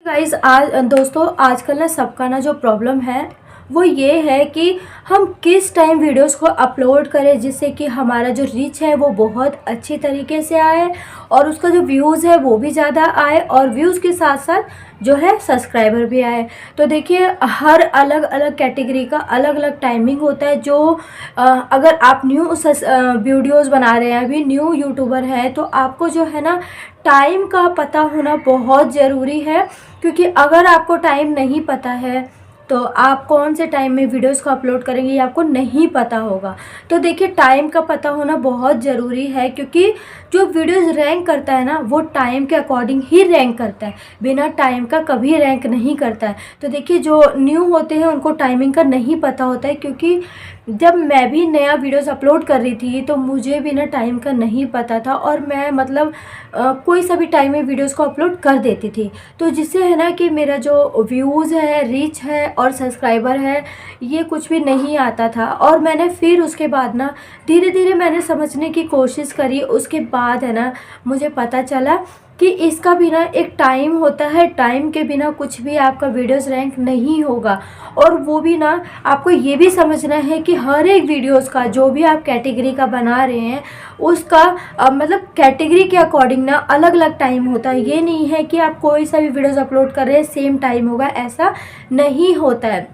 Guys आज दोस्तों आजकल ना सबका ना जो प्रॉब्लम है वो ये है कि हम किस टाइम वीडियोस को अपलोड करें जिससे कि हमारा जो रीच है वो बहुत अच्छी तरीके से आए और उसका जो व्यूज़ है वो भी ज़्यादा आए और व्यूज़ के साथ साथ जो है सब्सक्राइबर भी आए। तो देखिए हर अलग अलग कैटेगरी का अलग अलग टाइमिंग होता है। जो अगर आप न्यू वीडियोस बना रहे हैं, अभी न्यू यूट्यूबर हैं, तो आपको जो है ना टाइम का पता होना बहुत ज़रूरी है। क्योंकि अगर आपको टाइम नहीं पता है तो आप कौन से टाइम में वीडियोस को अपलोड करेंगे ये आपको नहीं पता होगा। तो देखिए टाइम का पता होना बहुत ज़रूरी है, क्योंकि जो वीडियोस रैंक करता है ना वो टाइम के अकॉर्डिंग ही रैंक करता है, बिना टाइम का कभी रैंक नहीं करता है। तो देखिए जो न्यू होते हैं उनको टाइमिंग का नहीं पता होता है, क्योंकि जब मैं भी नया वीडियोस अपलोड कर रही थी तो मुझे भी ना टाइम का नहीं पता था और मैं मतलब कोई सा भी टाइम में वीडियोस को अपलोड कर देती थी। तो जिससे है ना कि मेरा जो व्यूज़ है, रीच है और सब्सक्राइबर है ये कुछ भी नहीं आता था। और मैंने फिर उसके बाद ना धीरे धीरे मैंने समझने की कोशिश करी। उसके बाद है ना मुझे पता चला कि इसका भी ना एक टाइम होता है, टाइम के बिना कुछ भी आपका वीडियोस रैंक नहीं होगा। और वो भी ना आपको ये भी समझना है कि हर एक वीडियोस का जो भी आप कैटेगरी का बना रहे हैं उसका मतलब कैटेगरी के अकॉर्डिंग ना अलग अलग टाइम होता है। ये नहीं है कि आप कोई सा भी वीडियोस अपलोड कर रहे हैं सेम टाइम होगा, ऐसा नहीं होता है।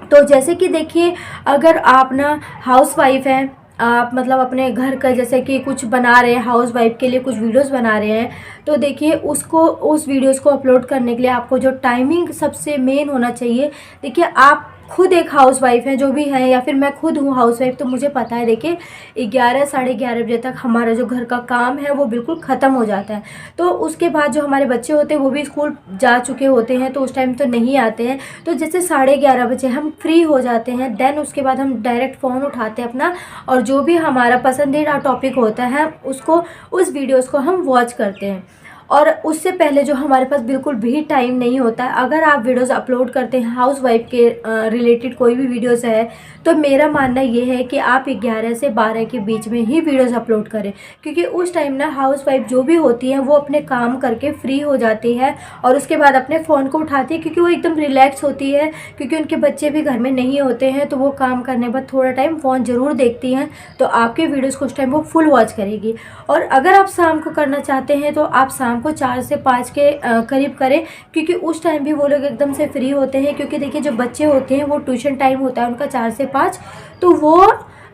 तो जैसे कि देखिए अगर आप ना हाउसवाइफ हैं, आप मतलब अपने घर का जैसे कि कुछ बना रहे हैं, हाउस वाइफ के लिए कुछ वीडियोस बना रहे हैं, तो देखिए उसको उस वीडियोस को अपलोड करने के लिए आपको जो टाइमिंग सबसे मेन होना चाहिए। देखिए आप खुद एक हाउस वाइफ हैं, जो भी हैं, या फिर मैं खुद हूँ हाउस वाइफ, तो मुझे पता है। देखिए 11 साढ़े 11 बजे तक हमारा जो घर का काम है वो बिल्कुल ख़त्म हो जाता है। तो उसके बाद जो हमारे बच्चे होते हैं वो भी स्कूल जा चुके होते हैं, तो उस टाइम तो नहीं आते हैं। तो जैसे 11:30 बजे हम फ्री हो जाते हैं, देन उसके बाद हम डायरेक्ट फ़ोन उठाते हैं अपना और जो भी हमारा पसंदीदा टॉपिक होता है उसको उस वीडियोज़ को हम वॉच करते हैं। और उससे पहले जो हमारे पास बिल्कुल भी टाइम नहीं होता है, अगर आप वीडियोस अपलोड करते हैं हाउस वाइफ के रिलेटेड कोई भी वीडियोस है, तो मेरा मानना ये है कि आप 11 से 12 के बीच में ही वीडियोस अपलोड करें। क्योंकि उस टाइम ना हाउस वाइफ जो भी होती हैं वो अपने काम करके फ्री हो जाती है और उसके बाद अपने फ़ोन को उठाती है, क्योंकि वो एकदम रिलैक्स होती है, क्योंकि उनके बच्चे भी घर में नहीं होते हैं। तो वो काम करने के बाद थोड़ा टाइम फ़ोन ज़रूर देखती हैं, तो आपके वीडियोज़ को उस टाइम वो फुल वॉच करेगी। और अगर आप शाम को करना चाहते हैं तो आप शाम को 4 से 5 के करीब करें, क्योंकि उस टाइम भी वो लोग एकदम से फ्री होते हैं। क्योंकि देखिए जो बच्चे होते हैं वो ट्यूशन टाइम होता है उनका 4 से 5, तो वो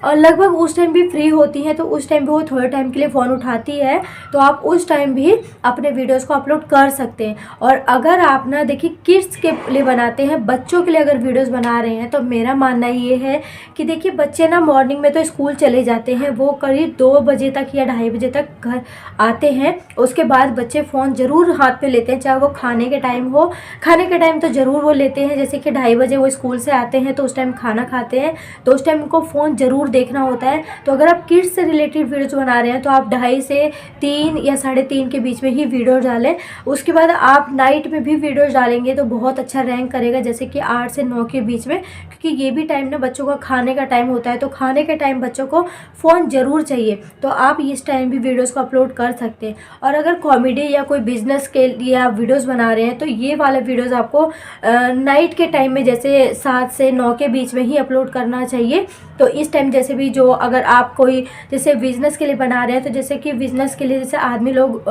लगभग उस टाइम भी फ्री होती हैं, तो उस टाइम भी वो थोड़े टाइम के लिए फ़ोन उठाती है, तो आप उस टाइम भी अपने वीडियोस को अपलोड कर सकते हैं। और अगर आप ना देखिए किड्स के लिए बनाते हैं, बच्चों के लिए अगर वीडियोस बना रहे हैं, तो मेरा मानना ये है कि देखिए बच्चे ना मॉर्निंग में तो स्कूल चले जाते हैं, वो करीब 2 बजे तक या 2:30 बजे तक घर आते हैं। उसके बाद बच्चे फ़ोन ज़रूर हाथ पे लेते हैं, चाहे वो खाने के टाइम हो, खाने के टाइम तो ज़रूर वो लेते हैं। जैसे कि 2:30 बजे वो स्कूल से आते हैं तो उस टाइम खाना खाते हैं, तो उस टाइम उनको फ़ोन ज़रूर देखना होता है। तो अगर आप किड्स से रिलेटेड वीडियोस बना रहे हैं तो आप 2:30 से 3 या 3:30 के बीच में ही वीडियो डालें। उसके बाद आप नाइट में भी वीडियोस डालेंगे तो बहुत अच्छा रैंक करेगा, जैसे कि 8 से 9 के बीच में, क्योंकि ये भी टाइम ना बच्चों का खाने का टाइम होता है। तो खाने के टाइम बच्चों को फ़ोन ज़रूर चाहिए, तो आप इस टाइम भी वीडियोज़ को अपलोड कर सकते हैं। और अगर कॉमेडी या कोई बिज़नेस के लिए आप वीडियोज़ बना रहे हैं तो ये वाले वीडियोज़ आपको नाइट के टाइम में जैसे 7 से 9 के बीच में ही अपलोड करना चाहिए। तो इस टाइम जैसे भी जो अगर आप कोई जैसे बिज़नेस के लिए बना रहे हैं, तो जैसे कि बिज़नेस के लिए जैसे आदमी लोग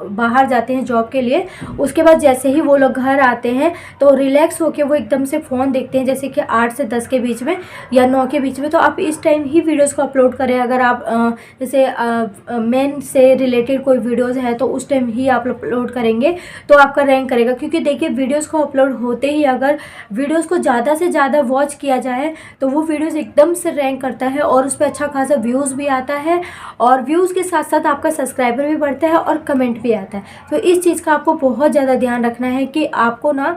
बाहर जाते हैं जॉब के लिए, उसके बाद जैसे ही वो लोग घर आते हैं तो रिलैक्स होकर वो एकदम से फ़ोन देखते हैं, जैसे कि 8 से 10 के बीच में या 9 के बीच में। तो आप इस टाइम ही वीडियोज़ को अपलोड करें। अगर आप जैसे मेन से रिलेटेड कोई वीडियोज़ है तो उस टाइम ही आप अपलोड करेंगे तो आपका रैंक करेगा। क्योंकि देखिए वीडियोज़ को अपलोड होते ही अगर वीडियोज़ को ज़्यादा से ज़्यादा वॉच किया जाए तो वो वीडियोज़ एकदम से रैंक करता है और उस पर अच्छा खासा व्यूज़ भी आता है, और व्यूज़ के साथ साथ आपका सब्सक्राइबर भी बढ़ता है और कमेंट भी आता है। तो इस चीज़ का आपको बहुत ज़्यादा ध्यान रखना है कि आपको ना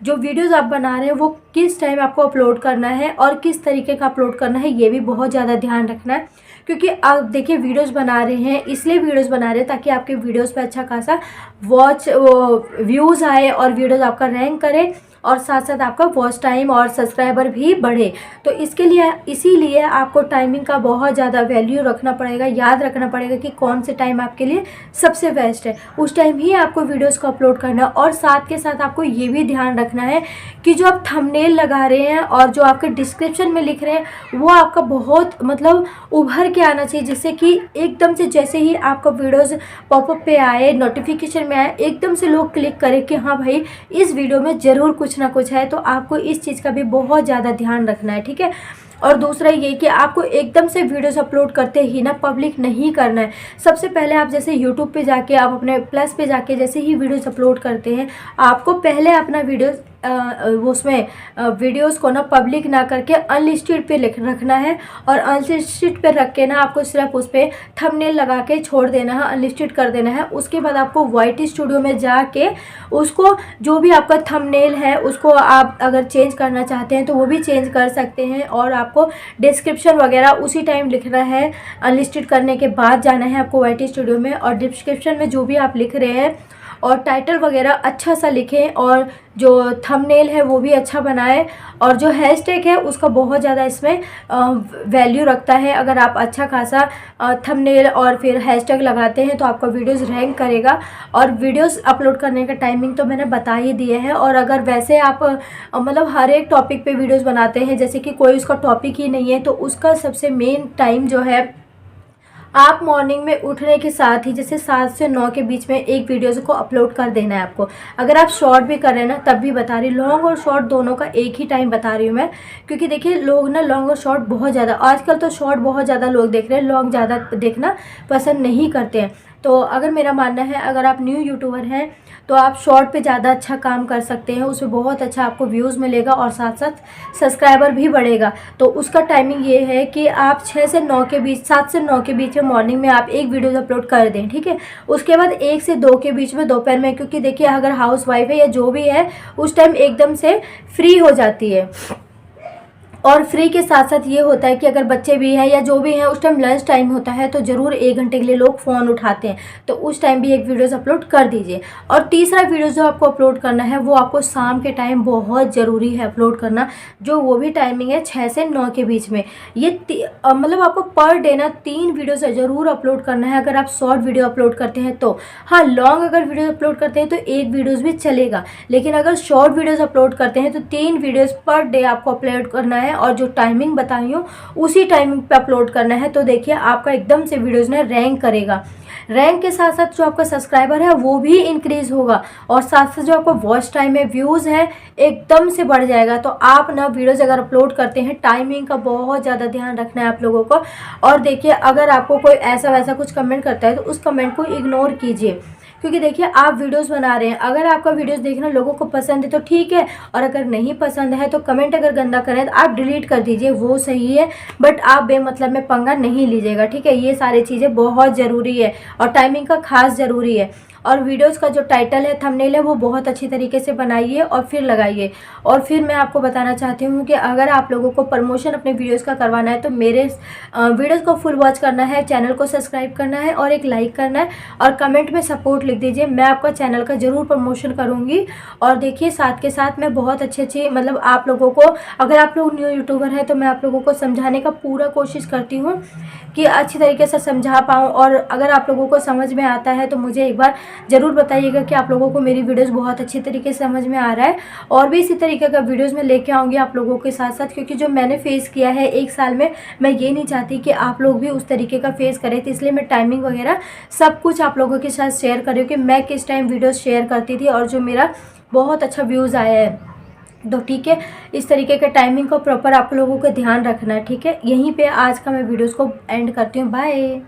जो वीडियोज़ आप बना रहे हैं वो किस टाइम आपको अपलोड करना है और किस तरीके का अपलोड करना है, ये भी बहुत ज़्यादा ध्यान रखना है। क्योंकि आप देखिए वीडियोस बना रहे हैं, इसलिए वीडियोस बना रहे हैं ताकि आपके वीडियोस पे अच्छा खासा व्यूज़ आए और वीडियोस आपका रैंक करे। और साथ साथ आपका वॉच टाइम और सब्सक्राइबर भी बढ़े। तो इसके लिए इसीलिए आपको टाइमिंग का बहुत ज़्यादा वैल्यू रखना पड़ेगा, याद रखना पड़ेगा कि कौन से टाइम आपके लिए सबसे बेस्ट है, उस टाइम ही आपको वीडियोस को अपलोड करना है। और साथ के साथ आपको ये भी ध्यान रखना है कि जो आप थंबनेल लगा रहे हैं और जो आपके डिस्क्रिप्शन में लिख रहे हैं वो आपका बहुत मतलब उभर के आना चाहिए, जिससे कि एकदम से जैसे ही आपका वीडियोस पॉपअप पे आए, नोटिफिकेशन में आए, एकदम से लोग क्लिक करें कि हाँ भाई इस वीडियो में ज़रूर कुछ ना कुछ है। तो आपको इस चीज़ का भी बहुत ज़्यादा ध्यान रखना है, ठीक है। और दूसरा ये कि आपको एकदम से वीडियोस अपलोड करते ही ना पब्लिक नहीं करना है। सबसे पहले आप जैसे यूट्यूब पे जाके आप अपने प्लस पे जाके जैसे ही वीडियोस अपलोड करते हैं, आपको पहले अपना वीडियोस उसमें वीडियोस को ना पब्लिक ना करके अनलिस्टेड पे रखना है। और अनलिस्टेड पे रख के ना आपको सिर्फ उस पर थंबनेल लगा के छोड़ देना है, अनलिस्टेड कर देना है। उसके बाद आपको YT स्टूडियो में जाके उसको जो भी आपका थंबनेल है उसको आप अगर चेंज करना चाहते हैं तो वो भी चेंज कर सकते हैं। और आपको डिस्क्रिप्शन वगैरह उसी टाइम लिखना है, अनलिस्टेड करने के बाद जाना है आपको YT स्टूडियो में। और डिस्क्रिप्शन में जो भी आप लिख रहे हैं और टाइटल वगैरह अच्छा सा लिखें, और जो थंबनेल है वो भी अच्छा बनाएं। और जो हैशटैग है उसका बहुत ज़्यादा इसमें वैल्यू रखता है। अगर आप अच्छा खासा थंबनेल और फिर हैशटैग लगाते हैं तो आपका वीडियोस रैंक करेगा। और वीडियोस अपलोड करने का टाइमिंग तो मैंने बता ही दिए हैं। और अगर वैसे आप मतलब हर एक टॉपिक पे वीडियोस बनाते हैं, जैसे कि कोई उसका टॉपिक ही नहीं है, तो उसका सबसे मेन टाइम जो है आप मॉर्निंग में उठने के साथ ही जैसे 7 से 9 के बीच में एक वीडियोज़ को अपलोड कर देना है आपको। अगर आप शॉर्ट भी कर रहे हैं ना तब भी बता रही, लॉन्ग और शॉर्ट दोनों का एक ही टाइम बता रही हूँ मैं। क्योंकि देखिए लोग ना लॉन्ग और शॉर्ट बहुत ज़्यादा, आजकल तो शॉर्ट बहुत ज़्यादा लोग देख रहे हैं, लॉन्ग ज़्यादा देखना पसंद नहीं करते हैं। तो अगर मेरा मानना है अगर आप न्यू यूट्यूबर हैं तो आप शॉर्ट पे ज़्यादा अच्छा काम कर सकते हैं, उसमें बहुत अच्छा आपको व्यूज़ मिलेगा और साथ साथ सब्सक्राइबर भी बढ़ेगा। तो उसका टाइमिंग ये है कि आप 6 से 9 के बीच, 7 से 9 के बीच में मॉर्निंग में आप एक वीडियो अपलोड कर दें, ठीक है। उसके बाद 1 से 2 के बीच में दोपहर में, क्योंकि देखिए अगर हाउस वाइफ है या जो भी है उस टाइम एकदम से फ्री हो जाती है। और फ्री के साथ साथ ये होता है कि अगर बच्चे भी हैं या जो भी हैं उस टाइम लंच टाइम होता है तो ज़रूर 1 घंटे के लिए लोग फ़ोन उठाते हैं, तो उस टाइम भी एक वीडियोस अपलोड कर दीजिए। और तीसरा वीडियोस जो आपको अपलोड करना है वो आपको शाम के टाइम बहुत ज़रूरी है अपलोड करना, जो वो भी टाइमिंग है 6 से 9 के बीच में। ये मतलब आपको पर डे ना 3 वीडियोस ज़रूर अपलोड करना है अगर आप शॉर्ट वीडियो अपलोड करते हैं तो। हाँ, लॉन्ग अगर वीडियो अपलोड करते हैं तो 1 वीडियोज़ भी चलेगा, लेकिन अगर शॉर्ट वीडियोज़ अपलोड करते हैं तो 3 वीडियोज़ पर डे आपको अपलोड करना है। और जो टाइमिंग बताई हूँ उसी टाइमिंग पे अपलोड करना है। तो देखिए आपका एकदम से वीडियोस ने रैंक करेगा। रैंक के साथ साथ जो आपका सब्सक्राइबर है वो भी इंक्रीज होगा, और साथ साथ जो आपका वॉच टाइम है, व्यूज़ है, एकदम से बढ़ जाएगा। तो आप ना वीडियोस अगर अपलोड करते हैं टाइमिंग का बहुत ज़्यादा ध्यान रखना है आप लोगों को। और देखिए अगर आपको कोई ऐसा वैसा कुछ कमेंट करता है तो उस कमेंट को इग्नोर कीजिए, क्योंकि देखिए आप वीडियोस बना रहे हैं, अगर आपका वीडियोस देखना लोगों को पसंद है तो ठीक है, और अगर नहीं पसंद है तो कमेंट अगर गंदा करें तो आप डिलीट कर दीजिए, वो सही है। बट आप बेमतलब में पंगा नहीं लीजिएगा, ठीक है। ये सारी चीज़ें बहुत ज़रूरी है और टाइमिंग का खास ज़रूरी है। और वीडियोस का जो टाइटल है, थंबनेल है, वो बहुत अच्छी तरीके से बनाइए और फिर लगाइए। और फिर मैं आपको बताना चाहती हूँ कि अगर आप लोगों को प्रमोशन अपने वीडियोस का करवाना है तो मेरे वीडियोस को फुल वॉच करना है, चैनल को सब्सक्राइब करना है और एक लाइक करना है, और कमेंट में सपोर्ट लिख दीजिए। मैं आपका चैनल का ज़रूर प्रमोशन करूँगी। और देखिए साथ के साथ मैं बहुत अच्छे मतलब आप लोगों को, अगर आप लोग न्यू यूट्यूबर हैं तो मैं आप लोगों को समझाने का पूरा कोशिश करती हूँ कि अच्छी तरीके से समझा पाऊँ। और अगर आप लोगों को समझ में आता है तो मुझे एक बार ज़रूर बताइएगा कि आप लोगों को मेरी वीडियोस बहुत अच्छी तरीके से समझ में आ रहा है। और भी इसी तरीके का वीडियोस मैं लेके आऊँगी आप लोगों के साथ साथ, क्योंकि जो मैंने फेस किया है 1 साल में, मैं ये नहीं चाहती कि आप लोग भी उस तरीके का फेस करें। तो इसलिए मैं टाइमिंग वगैरह सब कुछ आप लोगों के साथ शेयर कर रही हूँ कि मैं किस टाइम वीडियोज़ शेयर करती थी और जो मेरा बहुत अच्छा व्यूज़ आया है। तो ठीक है, इस तरीके के टाइमिंग को प्रॉपर आप लोगों को ध्यान रखना है, ठीक है। यहीं पे आज का मैं वीडियोस को एंड करती हूँ। बाय।